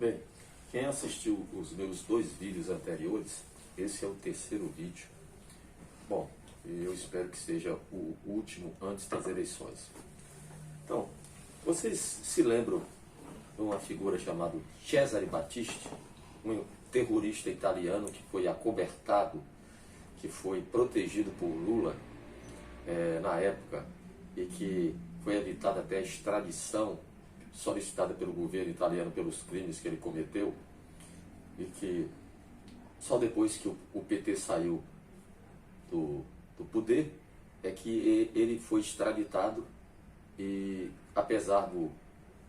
Bem, quem assistiu os meus 2 vídeos anteriores, esse é o terceiro vídeo. Bom, eu espero que seja o último antes das eleições. Então, vocês se lembram de uma figura chamada Cesare Battisti, um terrorista italiano que foi acobertado, que foi protegido por Lula na época e que foi evitada até a extradição solicitada pelo governo italiano pelos crimes que ele cometeu, e que só depois que o PT saiu do poder é que ele foi extraditado. E apesar do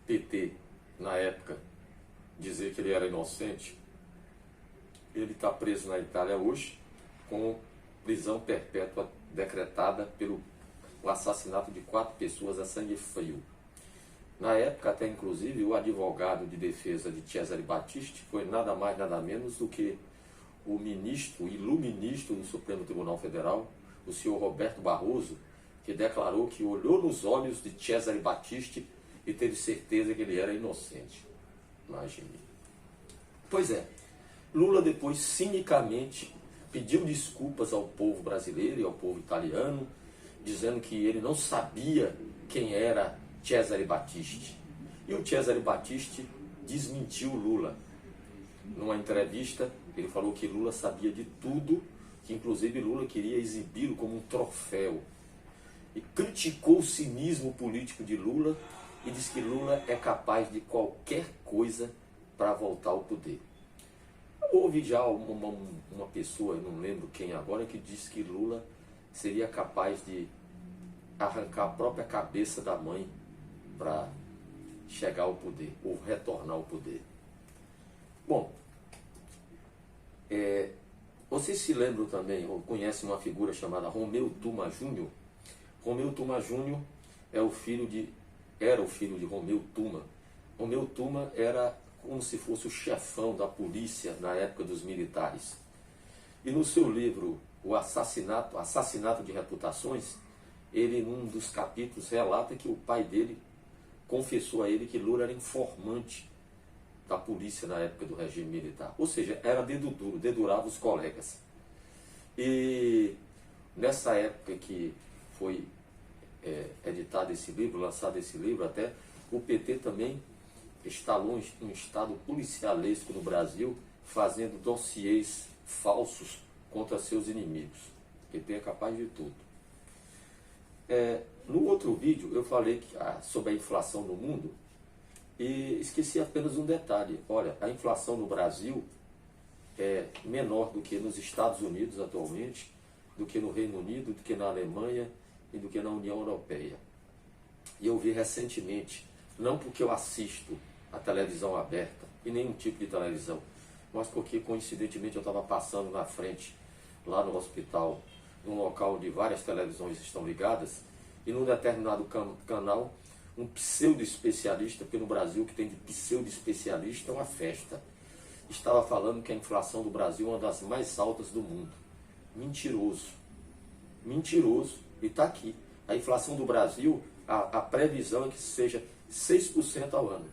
PT na época dizer que ele era inocente, ele está preso na Itália hoje com prisão perpétua decretada pelo assassinato de 4 pessoas a sangue frio. Na época, até inclusive, o advogado de defesa de Cesare Battisti foi nada mais, nada menos do que o ministro, ilu-ministro do Supremo Tribunal Federal, o senhor Roberto Barroso, que declarou que olhou nos olhos de Cesare Battisti e teve certeza que ele era inocente. Imagine. Pois é, Lula depois cinicamente pediu desculpas ao povo brasileiro e ao povo italiano, dizendo que ele não sabia quem era Cesare Battisti. E o Cesare Battisti desmentiu Lula. Numa entrevista, ele falou que Lula sabia de tudo, que inclusive Lula queria exibi-lo como um troféu. E criticou o cinismo político de Lula e disse que Lula é capaz de qualquer coisa para voltar ao poder. Houve já uma pessoa, eu não lembro quem agora, que disse que Lula seria capaz de arrancar a própria cabeça da mãe para chegar ao poder, ou retornar ao poder. Bom, vocês se lembram também, ou conhecem uma figura chamada Romeu Tuma Júnior? Romeu Tuma Júnior era o filho de Romeu Tuma. Romeu Tuma era como se fosse o chefão da polícia na época dos militares. E no seu livro, O Assassinato de Reputações, ele, num dos capítulos, relata que o pai dele confessou a ele que Lula era informante da polícia na época do regime militar. Ou seja, era dedo duro, dedurava os colegas. E nessa época que foi editado esse livro, lançado esse livro até, o PT também instalou um estado policialesco no Brasil, fazendo dossiês falsos contra seus inimigos. O PT é capaz de tudo. No outro vídeo eu falei sobre a inflação no mundo e esqueci apenas um detalhe. Olha, a inflação no Brasil é menor do que nos Estados Unidos atualmente, do que no Reino Unido, do que na Alemanha e do que na União Europeia. E eu vi recentemente, não porque eu assisto a televisão aberta e nenhum tipo de televisão, mas porque coincidentemente eu estava passando na frente, lá no hospital, num local onde várias televisões estão ligadas, e num determinado canal, um pseudo-especialista, porque no Brasil o que tem de pseudo-especialista é uma festa, estava falando que a inflação do Brasil é uma das mais altas do mundo. Mentiroso. Mentiroso. E está aqui. A inflação do Brasil, a previsão é que seja 6% ao ano.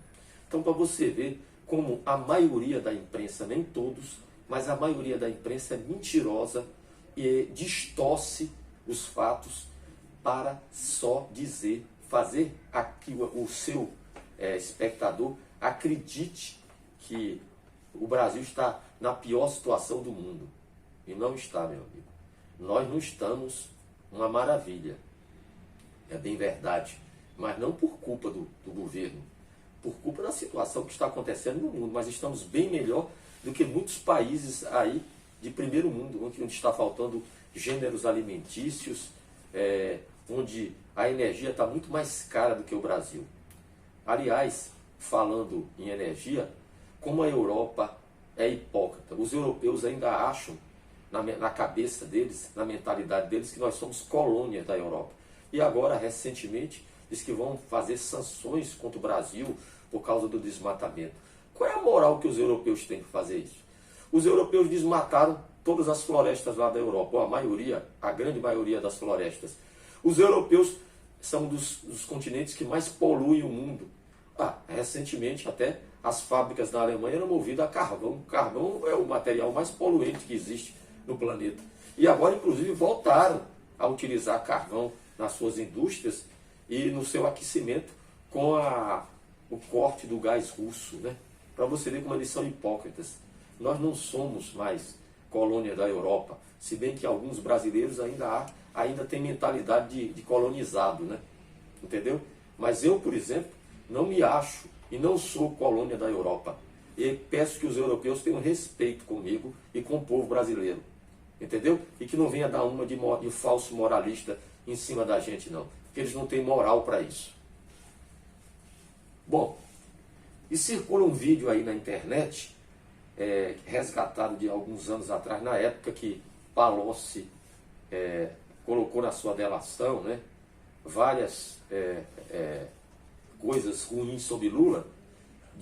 Então, para você ver como a maioria da imprensa, nem todos, mas a maioria da imprensa é mentirosa e distorce os fatos para só dizer, fazer que o seu espectador acredite que o Brasil está na pior situação do mundo. E não está, meu amigo. Nós não estamos uma maravilha. É bem verdade. Mas não por culpa do governo, por culpa da situação que está acontecendo no mundo. Mas estamos bem melhor do que muitos países aí de primeiro mundo, onde está faltando gêneros alimentícios, onde a energia está muito mais cara do que o Brasil. Aliás, falando em energia, como a Europa é hipócrita, os europeus ainda acham, na cabeça deles, na mentalidade deles, que nós somos colônia da Europa. E agora, recentemente, diz que vão fazer sanções contra o Brasil por causa do desmatamento. Qual é a moral que os europeus têm que fazer isso? Os europeus desmataram todas as florestas lá da Europa, ou a grande maioria das florestas. Os europeus são dos continentes que mais poluem o mundo. Recentemente até as fábricas da Alemanha eram movidas a carvão. Carvão é o material mais poluente que existe no planeta. E agora, inclusive, voltaram a utilizar carvão nas suas indústrias e no seu aquecimento com o corte do gás russo, né? Para você ver como eles são hipócritas. Nós não somos mais colônia da Europa, se bem que alguns brasileiros ainda têm mentalidade de colonizado, né? Entendeu? Mas eu, por exemplo, não me acho e não sou colônia da Europa. E peço que os europeus tenham respeito comigo e com o povo brasileiro. Entendeu? E que não venha dar uma de falso moralista em cima da gente, não. Porque eles não têm moral para isso. Bom, e circula um vídeo aí na internet, resgatado de alguns anos atrás, na época que Palocci colocou na sua delação, né, várias coisas ruins sobre Lula,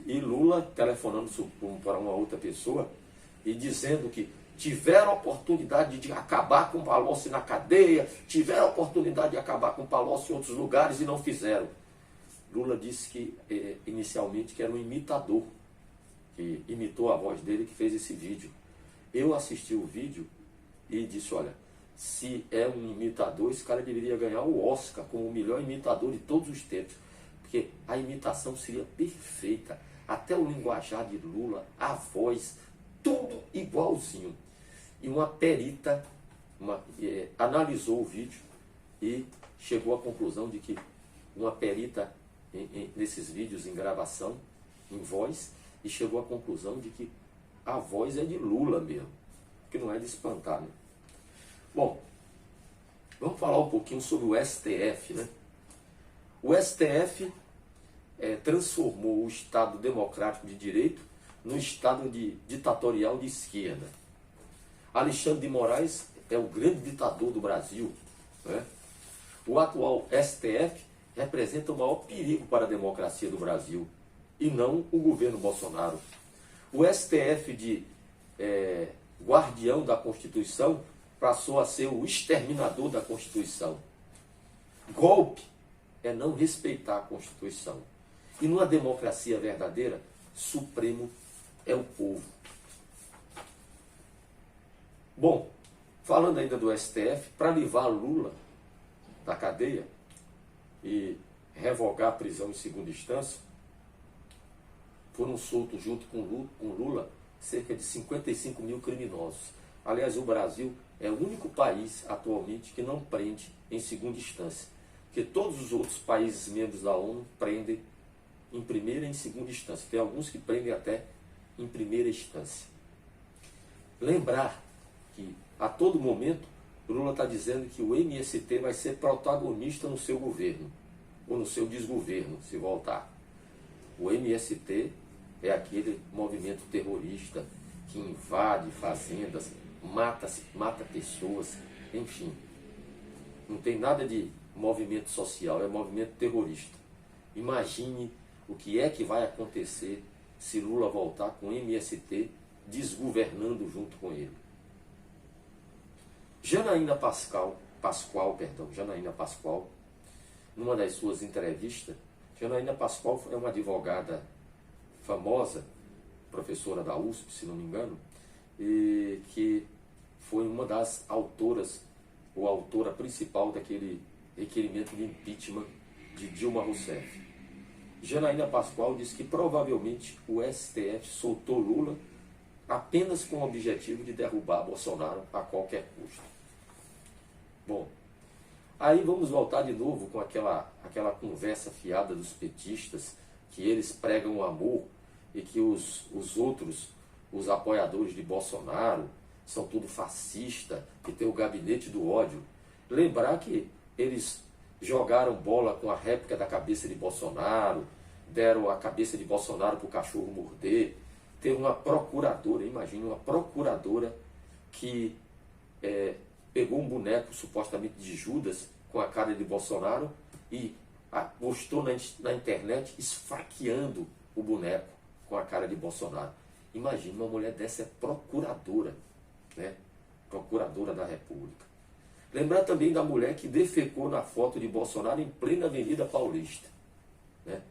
e Lula telefonando para uma outra pessoa e dizendo que tiveram a oportunidade de acabar com Palocci na cadeia, tiveram a oportunidade de acabar com Palocci em outros lugares e não fizeram. Lula disse que inicialmente que era um imitador, que imitou a voz dele, que fez esse vídeo. Eu assisti o vídeo e disse, olha, se é um imitador, esse cara deveria ganhar o Oscar como o melhor imitador de todos os tempos, porque a imitação seria perfeita, até o linguajar de Lula, a voz, tudo igualzinho. E uma perita analisou o vídeo e chegou à conclusão de que uma perita nesses vídeos em gravação, em voz, e chegou à conclusão de que a voz é de Lula mesmo, que não é de espantar, né? Bom, vamos falar um pouquinho sobre o STF, né? O STF transformou o Estado democrático de direito num Estado ditatorial de esquerda. Alexandre de Moraes é o grande ditador do Brasil, né? O atual STF representa o maior perigo para a democracia do Brasil, e não o governo Bolsonaro. O STF de guardião da Constituição passou a ser o exterminador da Constituição. Golpe é não respeitar a Constituição. E numa democracia verdadeira, supremo é o povo. Bom, falando ainda do STF, para livrar Lula da cadeia e revogar a prisão em segunda instância, foram soltos junto com Lula cerca de 55 mil criminosos. Aliás, o Brasil é o único país atualmente que não prende em segunda instância, porque todos os outros países membros da ONU prendem em primeira e em segunda instância. Tem alguns que prendem até em primeira instância. Lembrar que a todo momento Lula está dizendo que o MST vai ser protagonista no seu governo, ou no seu desgoverno, se voltar. O MST é aquele movimento terrorista que invade fazendas, mata pessoas, enfim. Não tem nada de movimento social, é movimento terrorista. Imagine o que é que vai acontecer se Lula voltar com o MST desgovernando junto com ele. Janaína Pascoal, numa das suas entrevistas, Janaína Pascoal é uma advogada famosa, professora da USP, se não me engano, e que foi uma das autoras, ou autora principal daquele requerimento de impeachment de Dilma Rousseff. Janaína Pascoal disse que provavelmente o STF soltou Lula apenas com o objetivo de derrubar Bolsonaro a qualquer custo. Bom, aí vamos voltar de novo com aquela conversa fiada dos petistas, que eles pregam o amor e que os outros, os apoiadores de Bolsonaro, são tudo fascista, que tem o gabinete do ódio. Lembrar que eles jogaram bola com a réplica da cabeça de Bolsonaro, deram a cabeça de Bolsonaro para o cachorro morder. Teve uma procuradora, imagine, uma procuradora que pegou um boneco supostamente de Judas com a cara de Bolsonaro e postou na internet esfaqueando o boneco com a cara de Bolsonaro. Imagine, uma mulher dessa é procuradora, né? Procuradora da República. Lembrar também da mulher que defecou na foto de Bolsonaro em plena Avenida Paulista, né?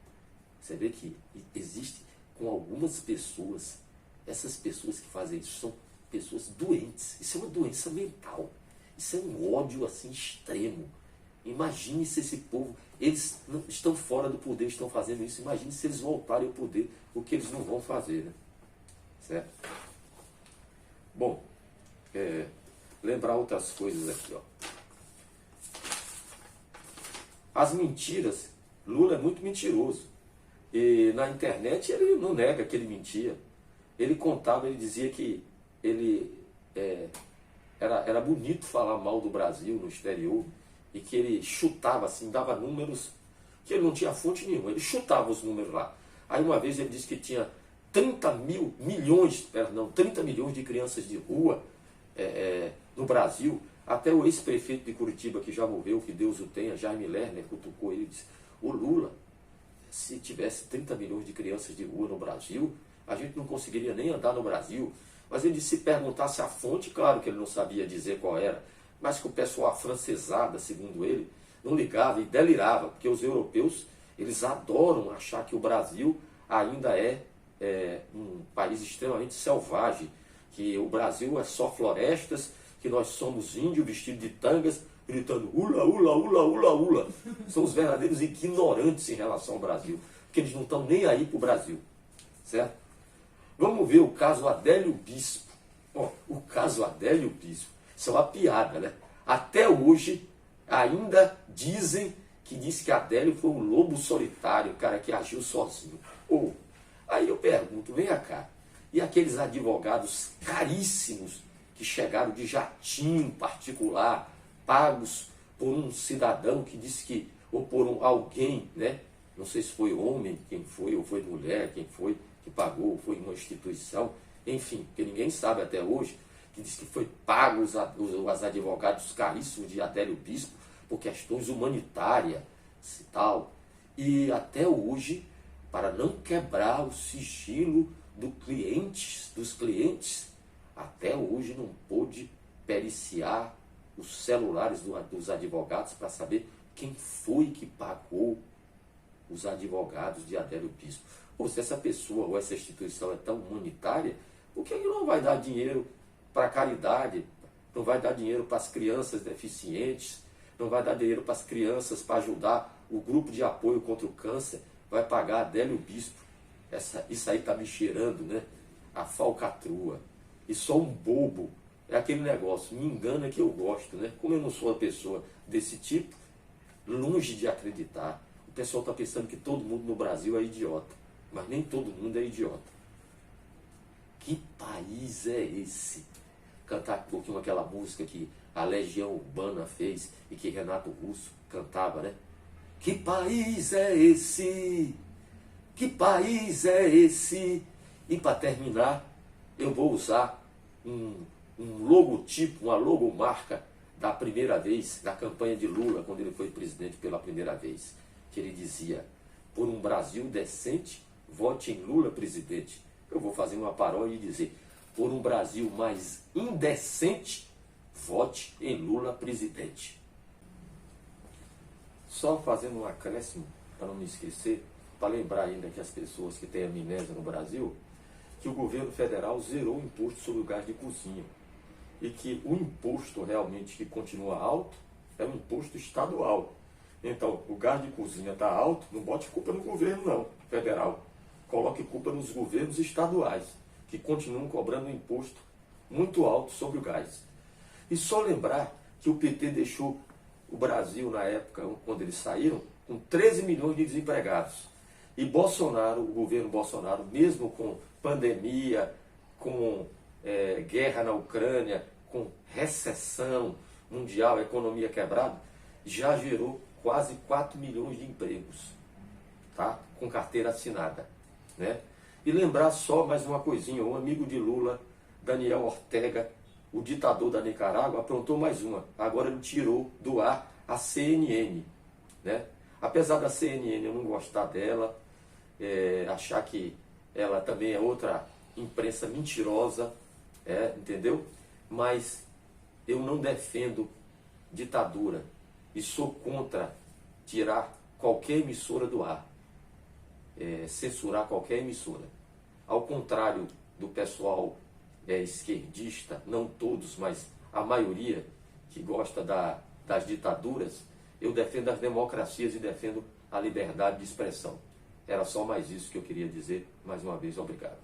Você vê que existe com algumas pessoas, essas pessoas que fazem isso são pessoas doentes. Isso é uma doença mental. Isso é um ódio assim extremo. Imagine se esse povo, eles não, estão fora do poder, estão fazendo isso. Imagine se eles voltarem ao poder, o que eles não vão fazer, né? Certo? Bom, lembrar outras coisas aqui, ó. As mentiras, Lula é muito mentiroso. E na internet ele não nega que ele mentia. Ele contava, ele dizia que ele era bonito falar mal do Brasil no exterior e que ele chutava assim, dava números que ele não tinha fonte nenhuma, ele chutava os números lá. Aí uma vez ele disse que tinha 30 milhões de crianças de rua no Brasil. Até o ex-prefeito de Curitiba, que já morreu, que Deus o tenha, Jaime Lerner, cutucou ele e disse: o Lula, se tivesse 30 milhões de crianças de rua no Brasil, a gente não conseguiria nem andar no Brasil. Mas ele disse, se perguntasse a fonte, claro que ele não sabia dizer qual era, mas que o pessoal afrancesada, segundo ele, não ligava e delirava, porque os europeus, eles adoram achar que o Brasil ainda é um país extremamente selvagem, que o Brasil é só florestas, que nós somos índios vestidos de tangas, gritando ula, ula, ula, ula, ula. São os verdadeiros ignorantes em relação ao Brasil, porque eles não estão nem aí para o Brasil, certo? Vamos ver o caso Adélio Bispo. O caso Adélio Bispo, isso é uma piada, né? Até hoje, ainda dizem que diz que Adélio foi um lobo solitário, cara que agiu sozinho. Aí eu pergunto, vem cá, e aqueles advogados caríssimos que chegaram de jatinho particular, pagos por um cidadão que disse que, ou por alguém, né? Não sei se foi homem, quem foi, ou foi mulher, quem foi que pagou, ou foi uma instituição, enfim, que ninguém sabe até hoje, que diz que foi pago os advogados caríssimos de Adélio Bispo por questões humanitárias e tal. E até hoje, para não quebrar o sigilo dos clientes, até hoje não pôde periciar os celulares dos advogados para saber quem foi que pagou os advogados de Adélio Bispo. Se essa pessoa ou essa instituição é tão humanitária, por que não vai dar dinheiro para a caridade? Não vai dar dinheiro para as crianças deficientes? Não vai dar dinheiro para as crianças para ajudar o grupo de apoio contra o câncer? Vai pagar Adélio Bispo? Isso aí está me cheirando, né? A falcatrua. E só um bobo. É aquele negócio, me engana que eu gosto, né? Como eu não sou uma pessoa desse tipo, longe de acreditar. O pessoal está pensando que todo mundo no Brasil é idiota. Mas nem todo mundo é idiota. Que país é esse? Cantar um pouquinho aquela música que a Legião Urbana fez e que Renato Russo cantava, né? Que país é esse? Que país é esse? E para terminar, eu vou usar um logotipo, uma logomarca da primeira vez, da campanha de Lula, quando ele foi presidente pela primeira vez. Que ele dizia, por um Brasil decente, vote em Lula presidente. Eu vou fazer uma paródia e dizer, por um Brasil mais indecente, vote em Lula presidente. Só fazendo um acréscimo, para não me esquecer, para lembrar ainda que as pessoas que têm amnésia no Brasil, que o governo federal zerou o imposto sobre o gás de cozinha. E que o imposto realmente que continua alto é um imposto estadual. Então, o gás de cozinha está alto, não bote culpa no governo não, federal. Coloque culpa nos governos estaduais, que continuam cobrando um imposto muito alto sobre o gás. E só lembrar que o PT deixou o Brasil, na época, quando eles saíram, com 13 milhões de desempregados. E Bolsonaro, o governo Bolsonaro, mesmo com pandemia, com guerra na Ucrânia, com recessão mundial, economia quebrada, já gerou quase 4 milhões de empregos, tá? Com carteira assinada, né? E lembrar só mais uma coisinha, um amigo de Lula, Daniel Ortega, o ditador da Nicarágua, aprontou mais uma. Agora ele tirou do ar a CNN, né? Apesar da CNN eu não gostar dela, achar que ela também é outra imprensa mentirosa, entendeu? Mas eu não defendo ditadura e sou contra tirar qualquer emissora do ar. censurar qualquer emissora. Ao contrário do pessoal esquerdista, não todos, mas a maioria que gosta das ditaduras, eu defendo as democracias e defendo a liberdade de expressão. Era só mais isso que eu queria dizer. Mais uma vez, obrigado.